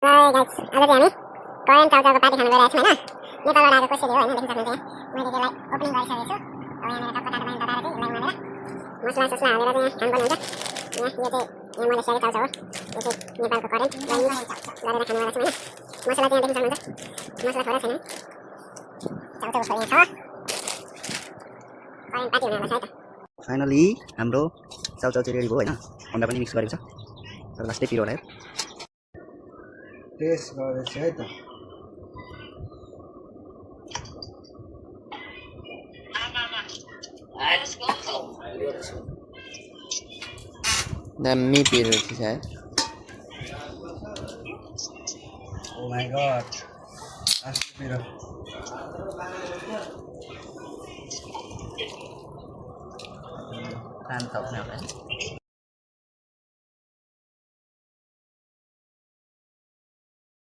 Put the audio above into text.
Guys आज चाहिँ हामी कोरियन चाउचाउको पार्टी खान गइरहेको छौँ हैन। नेपालबाट आएको कसरी हो हैन देख्न सक्नुहुन्छ यहाँ। मैले त्यसलाई ओपनिङ गरिसकेको छु। अब यहाँ मेरो टक्क तातो पानी तताएर चाहिँ यसलाई उमालेर मसला ससला हालेर चाहिँ यहाँ खानु पर्ने हुन्छ। यो चाहिँ मैले सेकेको चाउचाउ हो। यो चाहिँ नेपालको कोरियन गरेर खानुवाला छौँ हैन। मसला चाहिँ यहाँ देख्न सक्नुहुन्छ। मसला थोरै छैन। चाउचाउ छोरी यहाँ छ। कोरियन पार्टी हुनेवाला छ है त। फाइनली हाम्रो चाउचाउ चाहिँ रेडी भयो हैन। अन्डा पनि मिक्स गरेको छ। तर लास्टै पिरो होला यार। टेस्ट गरेछ है त। Dami piru sih saya. Oh my god. Asli piro. Mantap nih.